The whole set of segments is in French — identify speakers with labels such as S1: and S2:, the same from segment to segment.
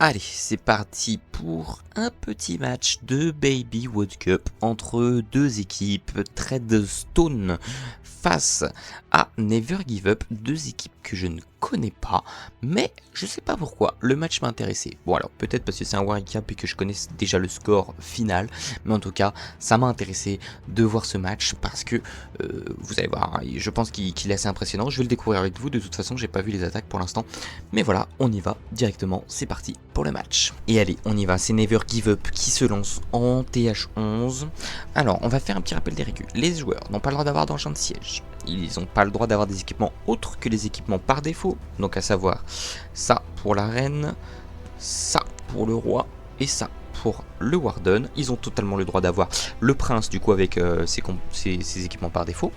S1: Allez, c'est parti pour un petit match de Baby World Cup entre deux équipes, Treadstone face à Never Give Up, deux équipes que je ne connais pas, mais je sais pas pourquoi, le match m'a intéressé. Bon alors, peut-être parce que c'est un World Cup et que je connais déjà le score final, mais en tout cas, ça m'a intéressé de voir ce match parce que, vous allez voir, je pense qu'il est assez impressionnant, je vais le découvrir avec vous, de toute façon j'ai pas vu les attaques pour l'instant, mais voilà, on y va directement, c'est parti pour le match. Et allez, on y va, c'est Never Give Up qui se lance en TH11. Alors, on va faire un petit rappel des règles. Les joueurs n'ont pas le droit d'avoir d'engin de siège. Ils n'ont pas le droit d'avoir des équipements autres que les équipements par défaut. Donc à savoir, ça pour la reine, ça pour le roi et ça pour le warden. Ils ont totalement le droit d'avoir le prince du coup avec ses équipements par défaut.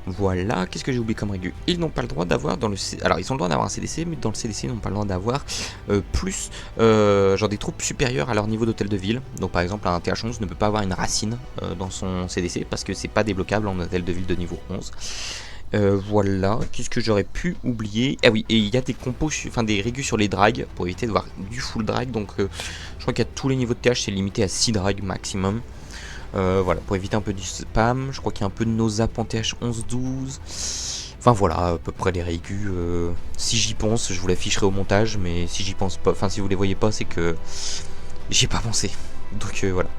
S1: Voilà, qu'est-ce que j'ai oublié comme règle? Ils n'ont pas le droit d'avoir dans le... Alors, ils ont le droit d'avoir un CDC, mais dans le CDC, ils n'ont pas le droit d'avoir genre des troupes supérieures à leur niveau d'hôtel de ville. Donc, par exemple, un TH11 ne peut pas avoir une racine dans son CDC, parce que c'est pas débloquable en hôtel de ville de niveau 11. Voilà, qu'est-ce que j'aurais pu oublier? Ah oui, et il y a des compos, enfin des régus sur les drags, pour éviter de voir du full drag. Donc, je crois qu'à tous les niveaux de TH, c'est limité à 6 drags maximum. Voilà, pour éviter un peu du spam, je crois qu'il y a un peu de nosap en TH 11-12. Enfin voilà, à peu près les régus. Si j'y pense, je vous l'afficherai au montage, mais si j'y pense pas, enfin si vous les voyez pas, c'est que j'y ai pas pensé. Donc voilà.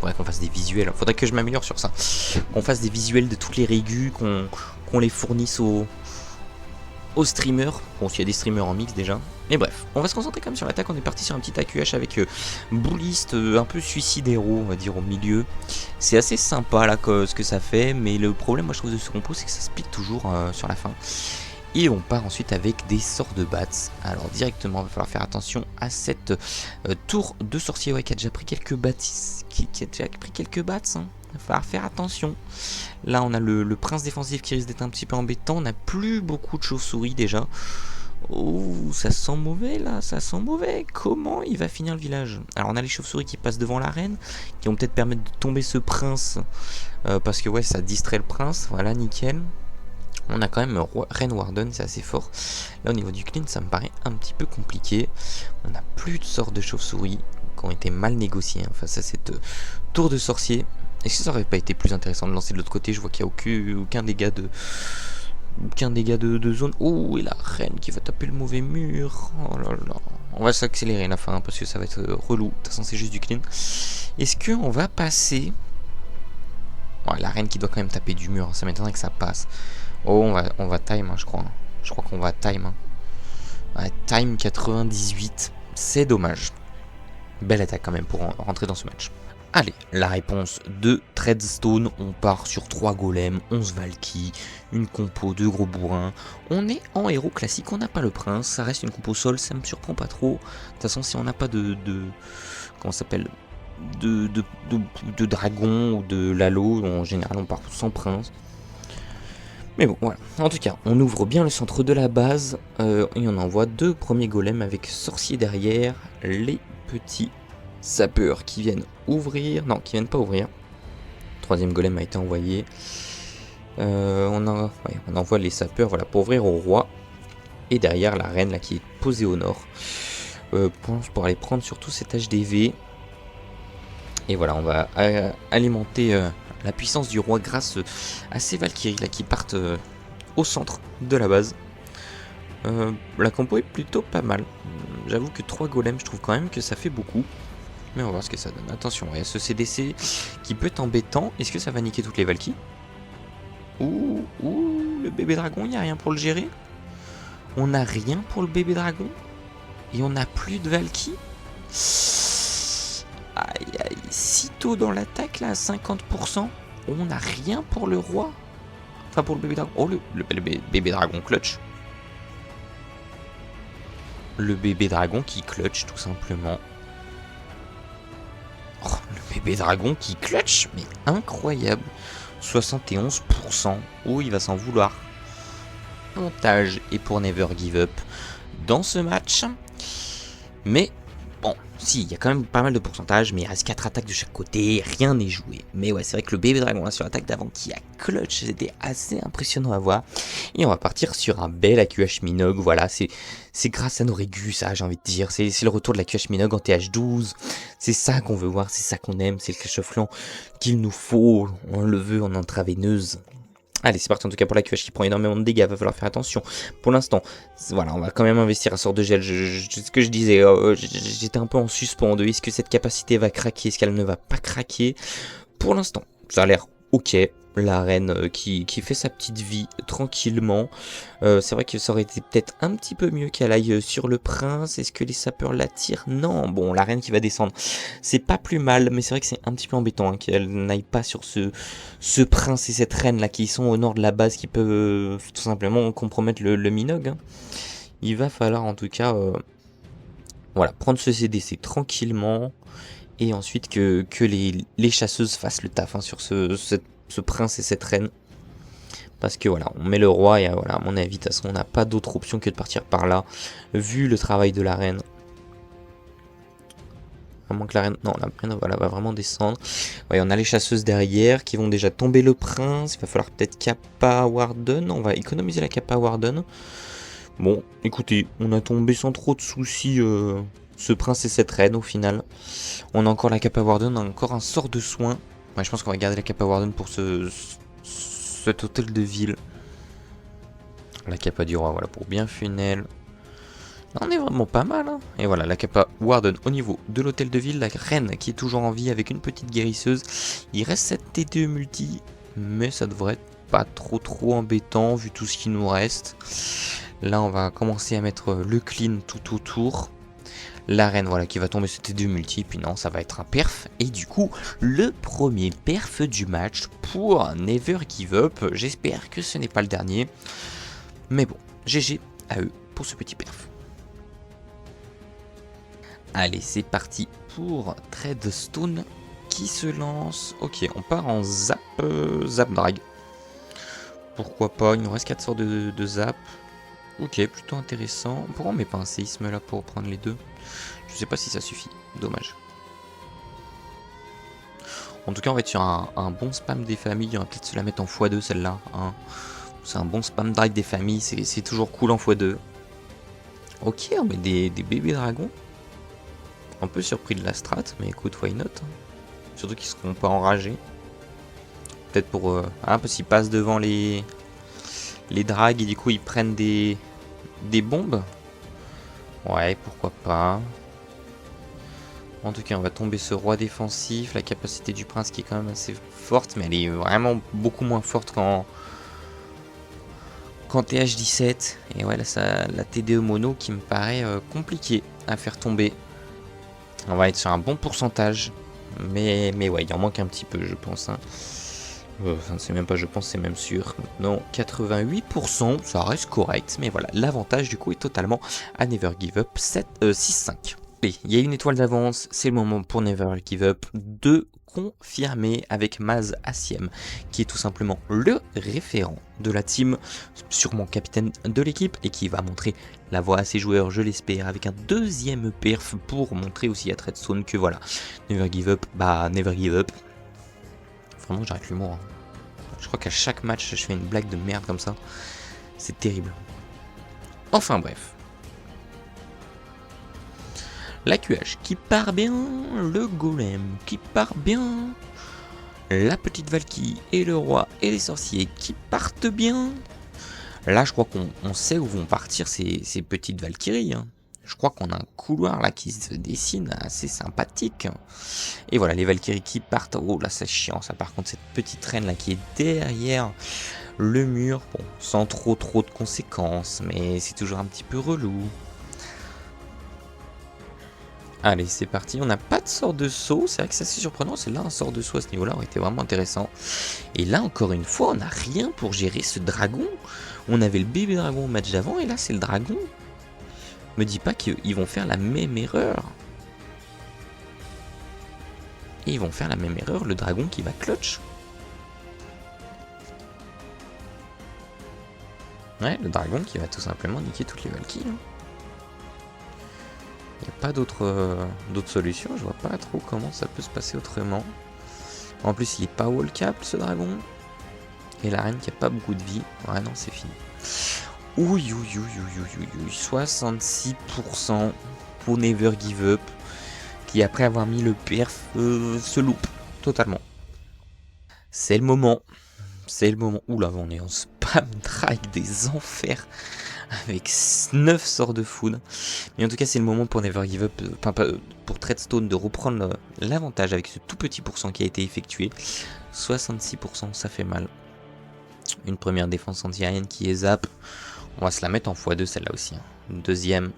S1: Faudrait qu'on fasse des visuels, faudrait que je m'améliore sur ça. Qu'on fasse des visuels de toutes les régus, qu'on les fournisse aux streamers. Bon, s'il y a des streamers en mix déjà. Mais bref, on va se concentrer quand même sur l'attaque. On est parti sur un petit AQH avec Bullist, un peu suicide héros, on va dire, au milieu. C'est assez sympa là ce que ça fait, mais le problème, moi je trouve, de ce compo, c'est que ça split toujours sur la fin. Et on part ensuite avec des sorts de bats. Alors directement, il va falloir faire attention à cette tour de sorcier, ouais, qui a déjà pris quelques bâtisses, qui a déjà pris quelques bats, hein. Il va falloir faire attention. Là, on a le prince défensif qui risque d'être un petit peu embêtant. On n'a plus beaucoup de chauves-souris déjà. Oh, ça sent mauvais là, ça sent mauvais. Comment il va finir le village? Alors, on a les chauves-souris qui passent devant la reine, qui vont peut-être permettre de tomber ce prince. Parce que, ouais, ça distrait le prince. Voilà, nickel. On a quand même Reine Warden, c'est assez fort. Là, au niveau du clean, ça me paraît un petit peu compliqué. On n'a plus de sorts de chauve-souris qui ont été mal négociés face à cette tour de sorcier. Est-ce que ça aurait pas été plus intéressant de lancer de l'autre côté? Je vois qu'il n'y a aucun dégât de zone. Oh, et la reine qui va taper le mauvais mur. Oh là là. On va s'accélérer à la fin parce que ça va être relou. De toute façon, c'est juste du clean. Est-ce qu'on va passer? Oh, la reine qui doit quand même taper du mur. Ça m'étonnerait que ça passe. Oh, on va time, hein, je crois. Je crois qu'on va time. Hein. Ouais, time 98. C'est dommage. Belle attaque quand même pour rentrer dans ce match. Allez, la réponse de Treadstone, on part sur 3 golems, 11 Valky, une compo de gros bourrins. On est en héros classique, on n'a pas le prince, ça reste une compo sol, ça me surprend pas trop. De toute façon, si on n'a pas comment ça s'appelle, de dragon ou de lalo, en général on part sans prince. Mais bon, voilà. En tout cas, on ouvre bien le centre de la base et on envoie 2 premiers golems avec sorcier derrière, les petits sapeurs qui viennent ouvrir. Non, qui viennent pas ouvrir. 3e golem a été envoyé. On envoie les sapeurs, voilà, pour ouvrir au roi. Et derrière la reine là qui est posée au nord. Pour aller prendre surtout cet HDV. Et voilà, on va alimenter la puissance du roi grâce à ces Valkyries là qui partent au centre de la base. La compo est plutôt pas mal. J'avoue que 3 golems, je trouve quand même que ça fait beaucoup. Mais on va voir ce que ça donne. Attention, il y a ce CDC qui peut être embêtant. Est-ce que ça va niquer toutes les Valkyries? Ouh, le bébé dragon, il n'y a rien pour le gérer. On n'a rien pour le bébé dragon. Et on n'a plus de Valkyries. Aïe aïe, si tôt dans l'attaque là à 50%, on n'a rien pour le roi. Enfin pour le bébé dragon. Oh le bébé dragon clutch. Le bébé dragon qui clutch tout simplement. Oh, le bébé dragon qui clutch, mais incroyable. 71%. Oh, il va s'en vouloir. Montage et pour Never Give Up dans ce match. Mais bon, si, il y a quand même pas mal de pourcentage, mais il reste 4 attaques de chaque côté, rien n'est joué. Mais ouais, c'est vrai que le bébé dragon là, sur l'attaque d'avant qui a clutch, c'était assez impressionnant à voir. Et on va partir sur un bel AQH Minogue, voilà, c'est grâce à nos régus, ça j'ai envie de dire, c'est le retour de l'AQH Minogue en TH12, c'est ça qu'on veut voir, c'est ça qu'on aime, c'est le Clash of Clans qu'il nous faut, on le veut en intraveineuse. Allez, c'est parti en tout cas pour la QH qui prend énormément de dégâts, va falloir faire attention. Pour l'instant, voilà, on va quand même investir un sort de gel. Ce que je disais, j'étais un peu en suspens de est-ce que cette capacité va craquer, est-ce qu'elle ne va pas craquer. Pour l'instant, ça a l'air ok. La reine qui fait sa petite vie tranquillement. C'est vrai que ça aurait été peut-être un petit peu mieux qu'elle aille sur le prince. Est-ce que les sapeurs l'attirent? Non, bon, la reine qui va descendre, c'est pas plus mal, mais c'est vrai que c'est un petit peu embêtant hein, qu'elle n'aille pas sur ce prince et cette reine là qui sont au nord de la base, qui peuvent tout simplement compromettre le Minogue. Hein. Il va falloir en tout cas voilà, prendre ce CDC tranquillement. Et ensuite que les chasseuses fassent le taf hein, sur ce prince et cette reine. Parce que voilà, on met le roi et voilà, à mon avis, de toute façon, on n'a pas d'autre option que de partir par là. Vu le travail de la reine. À moins que la reine... Non, la reine voilà, va vraiment descendre. Ouais, on a les chasseuses derrière qui vont déjà tomber le prince. Il va falloir peut-être Kappa Warden. On va économiser la Kappa Warden. Bon, écoutez, on a tombé sans trop de soucis ce prince et cette reine au final. On a encore la Kappa Warden, on a encore un sort de soin. Ouais, je pense qu'on va garder la Kappa Warden pour cet hôtel de ville. La Kappa du roi, voilà, pour bien funnel. On est vraiment pas mal. Hein. Et voilà, la Kappa Warden au niveau de l'hôtel de ville. La reine qui est toujours en vie avec une petite guérisseuse. Il reste cette T2 multi, mais ça devrait être pas trop embêtant vu tout ce qui nous reste. Là, on va commencer à mettre le clean tout autour. La reine, voilà, qui va tomber sur T2 multi, puis non, ça va être un perf. Et du coup, le premier perf du match pour Never Give Up. J'espère que ce n'est pas le dernier. Mais bon, GG à eux pour ce petit perf. Allez, c'est parti pour Treadstone qui se lance. Ok, on part en zap, zap drag. Pourquoi pas, il nous reste 4 sorts de zap. Ok, plutôt intéressant. Pourquoi on met pas un séisme là pour prendre les deux? Je sais pas si ça suffit, dommage. En tout cas, on va être sur un bon spam des familles. On va peut-être se la mettre en x2 celle-là. Hein. C'est un bon spam drag des familles, c'est toujours cool en x2. Ok, on met des bébés dragons. Un peu surpris de la strat, mais écoute, why not? Surtout qu'ils seront pas enragés. Peut-être pour... parce qu'ils passent devant les drags et du coup ils prennent des bombes. Ouais, pourquoi pas. En tout cas, on va tomber ce roi défensif. La capacité du prince qui est quand même assez forte, mais elle est vraiment beaucoup moins forte qu'en TH17. Et ouais, là, ça, la TDE mono qui me paraît compliqué à faire tomber. On va être sur un bon pourcentage. Mais ouais, il en manque un petit peu, je pense. Hein. Enfin, c'est même pas je pense, c'est même sûr. Non, 88%, ça reste correct. Mais voilà, l'avantage du coup est totalement à Never Give Up 6-5. Il y a une étoile d'avance, c'est le moment pour Never Give Up de confirmer avec Maz Assiem, qui est tout simplement le référent de la team, sûrement capitaine de l'équipe, et qui va montrer la voie à ses joueurs, je l'espère, avec un deuxième perf pour montrer aussi à Treadstone que voilà, Never Give Up, bah Never Give Up. Vraiment, j'arrête l'humour. Hein. Je crois qu'à chaque match, je fais une blague de merde comme ça. C'est terrible. Enfin bref. La QH qui part bien, le golem qui part bien, la petite Valkyrie et le roi et les sorciers qui partent bien. Là, je crois qu'on sait où vont partir ces petites Valkyries. Hein. Je crois qu'on a un couloir là qui se dessine assez sympathique. Et voilà, les Valkyries qui partent. Oh là, c'est chiant ça. Par contre, cette petite reine là qui est derrière le mur, bon, sans trop de conséquences, mais c'est toujours un petit peu relou. Allez, c'est parti. On n'a pas de sort de saut. C'est vrai que c'est assez surprenant. C'est là un sort de saut à ce niveau-là aurait été vraiment intéressant. Et là, encore une fois, on n'a rien pour gérer ce dragon. On avait le bébé dragon au match d'avant. Et là, c'est le dragon. Me dis pas qu'ils vont faire la même erreur. Et ils vont faire la même erreur. Le dragon qui va clutch. Ouais, le dragon qui va tout simplement niquer toutes les Valkyries. Il n'y a pas d'autres solutions. Je vois pas trop comment ça peut se passer autrement. En plus, il est pas wallcap ce dragon. Et la reine qui a pas beaucoup de vie. Ouais, non, c'est fini. Ouh, 66% pour Never Give Up. Qui, après avoir mis le perf, se loupe totalement. C'est le moment. C'est le moment. Ouh là, on est en spam drag des enfers. Avec 9 sorts de foudre. Mais en tout cas, c'est le moment pour Never Give Up, pour Treadstone de reprendre l'avantage avec ce tout petit pourcent qui a été effectué. 66%, ça fait mal. Une première défense anti-aérienne qui est zap. On va se la mettre en x2 celle-là aussi. Une deuxième,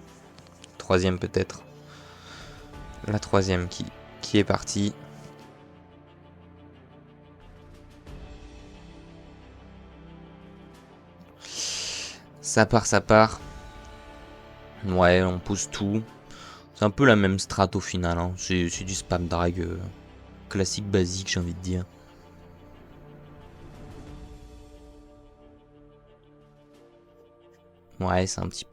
S1: troisième peut-être. La troisième qui est partie. Ça part. Ouais, on pose tout. C'est un peu la même strat au final. Hein. C'est du spam drag classique, basique, j'ai envie de dire. Ouais, c'est un petit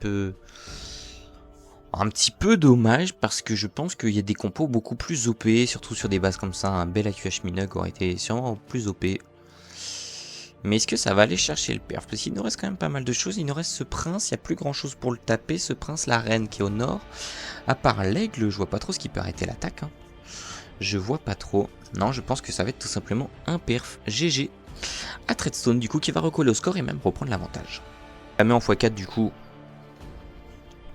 S1: peu dommage parce que je pense qu'il y a des compos beaucoup plus OP, surtout sur des bases comme ça. Un bel AQH Minug aurait été sûrement plus OP. Mais est-ce que ça va aller chercher le perf? Parce qu'il nous reste quand même pas mal de choses. Il nous reste ce prince, il n'y a plus grand chose pour le taper. Ce prince, la reine qui est au nord. À part l'aigle, je vois pas trop ce qui peut arrêter l'attaque. Hein. Je vois pas trop. Non, je pense que ça va être tout simplement un perf. GG. À Treadstone du coup qui va recoller au score et même reprendre l'avantage. La met en x4 du coup.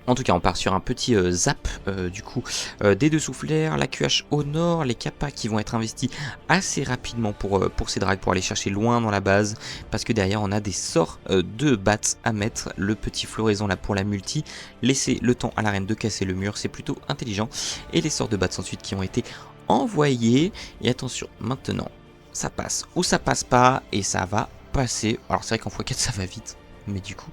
S1: En tout cas, on part sur un petit zap du coup des deux souffleurs, la QH au nord, les kappas qui vont être investis assez rapidement pour ces drags, pour aller chercher loin dans la base, parce que derrière on a des sorts de bats à mettre, le petit floraison là pour la multi, laisser le temps à la reine de casser le mur, c'est plutôt intelligent, et les sorts de bats ensuite qui ont été envoyés, et attention, maintenant, ça passe ou ça passe pas, et ça va passer, alors c'est vrai qu'en x4 ça va vite, mais du coup...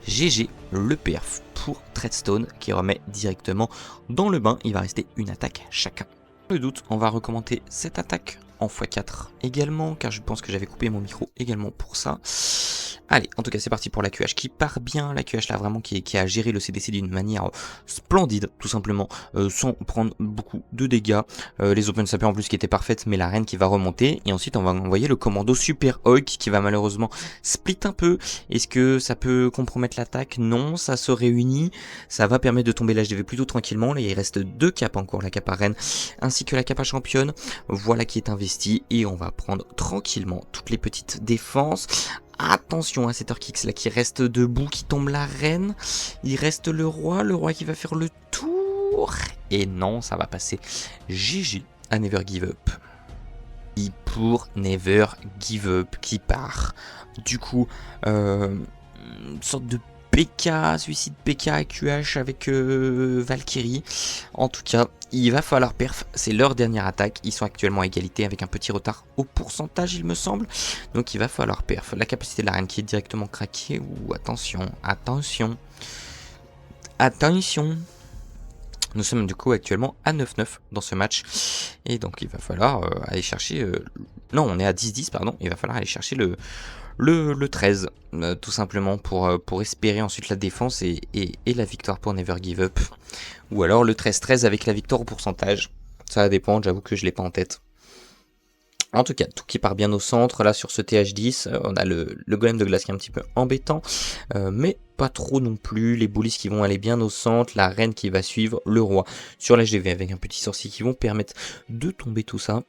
S1: GG, le perf pour Treadstone qui remet directement dans le bain. Il va rester une attaque chacun. Le doute, on va recommencer cette attaque en x4 également, car je pense que j'avais coupé mon micro également pour ça. Allez, en tout cas c'est parti pour la QH qui part bien, la QH là vraiment qui a géré le CDC d'une manière splendide, tout simplement, sans prendre beaucoup de dégâts. Les open sapeurs en plus qui étaient parfaites, mais la reine qui va remonter, et ensuite on va envoyer le commando Super Hulk qui va malheureusement split un peu. Est-ce que ça peut compromettre l'attaque? Non, ça se réunit, ça va permettre de tomber l'HDV plutôt tranquillement. Là il reste deux caps encore, la capa reine ainsi que la capa championne, voilà qui est investi, et on va prendre tranquillement toutes les petites défenses. Attention à cette Orkix là qui reste debout, qui tombe la reine. Il reste le roi qui va faire le tour. Et non, ça va passer. GG à Never Give Up. Et pour Never Give Up qui part. Du coup, une sorte de PK, suicide PK AQH avec Valkyrie. En tout cas, il va falloir perf, c'est leur dernière attaque. Ils sont actuellement à égalité avec un petit retard au pourcentage, il me semble. Donc il va falloir perf. La capacité de la reine qui est directement craquée. Ouh, attention. Nous sommes du coup actuellement à 9-9 dans ce match. Et donc il va falloir aller chercher... Non, on est à 10-10, pardon. Il va falloir aller chercher le 13, tout simplement pour espérer ensuite la défense et la victoire pour Never Give Up. Ou alors le 13-13 avec la victoire au pourcentage. Ça va dépendre, j'avoue que je l'ai pas en tête. En tout cas, tout qui part bien au centre. Là sur ce TH10, on a le golem de glace qui est un petit peu embêtant, mais pas trop non plus. Les bullies qui vont aller bien au centre, la reine qui va suivre, le roi sur l'HDV avec un petit sorcier qui vont permettre de tomber tout ça.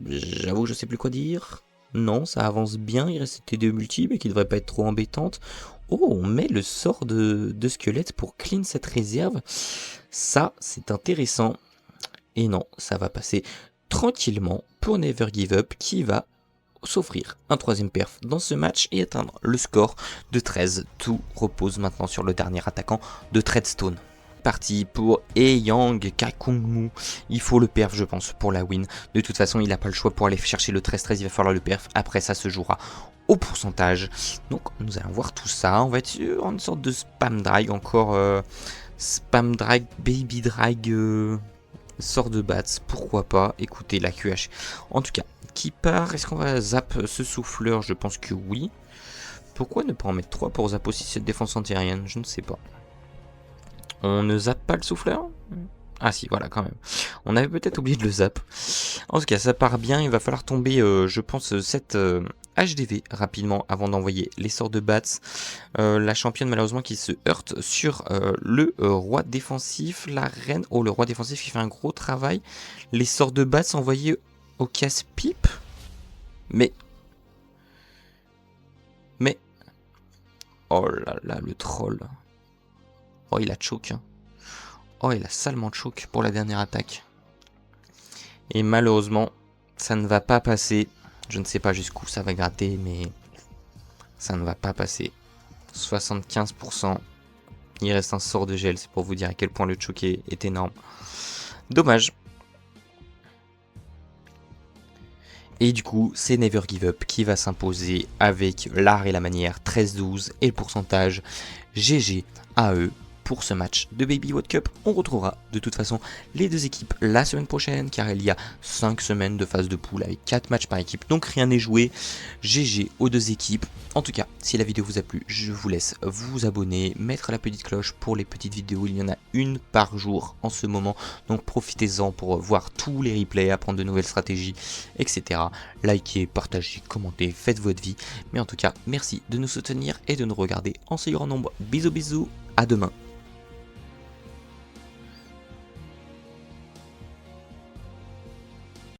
S1: J'avoue, je sais plus quoi dire. Non, ça avance bien. Il reste T2 multi, mais qui devrait pas être trop embêtante. Oh, on met le sort de squelette pour clean cette réserve. Ça, c'est intéressant. Et non, ça va passer tranquillement pour Never Give Up qui va s'offrir un troisième perf dans ce match et atteindre le score de 13. Tout repose maintenant sur le dernier attaquant de Treadstone. Parti pour Eyang Kakungmu. Il faut le perf, je pense, pour la win. De toute façon, il n'a pas le choix pour aller chercher le 13-13. Il va falloir le perf. Après, ça se jouera au pourcentage. Donc, nous allons voir tout ça. On va être sur une sorte de spam drag. Encore spam drag, baby drag, sort de bats. Pourquoi pas? Écoutez, la QH. En tout cas, qui part? Est-ce qu'on va zap ce souffleur? Je pense que oui. Pourquoi ne pas en mettre 3 pour zap aussi cette défense antiaérienne? Je ne sais pas. On ne zappe pas le souffleur? Ah si, voilà, quand même. On avait peut-être oublié de le zap. En tout cas, ça part bien. Il va falloir tomber, je pense, cette HDV rapidement avant d'envoyer les sorts de bats. La championne, malheureusement, qui se heurte sur le roi défensif. La reine. Oh, le roi défensif qui fait un gros travail. Les sorts de bats envoyés au casse-pipe. Mais... Oh là là, le troll. Oh, il a choke. Hein. Oh, il a salement choke pour la dernière attaque. Et malheureusement, ça ne va pas passer. Je ne sais pas jusqu'où ça va gratter, mais ça ne va pas passer. 75%. Il reste un sort de gel, c'est pour vous dire à quel point le choke est énorme. Dommage. Et du coup, c'est Never Give Up qui va s'imposer avec l'art et la manière 13-12 et le pourcentage GG à eux. Pour ce match de Baby World Cup, on retrouvera de toute façon les deux équipes la semaine prochaine car il y a 5 semaines de phase de poule avec 4 matchs par équipe, donc rien n'est joué. GG aux deux équipes. En tout cas, si la vidéo vous a plu, je vous laisse vous abonner, mettre la petite cloche pour les petites vidéos, il y en a une par jour en ce moment, donc profitez-en pour voir tous les replays, apprendre de nouvelles stratégies, etc. Likez, partagez, commentez, faites votre vie, mais en tout cas, merci de nous soutenir et de nous regarder en si grand nombre. Bisous bisous, à demain.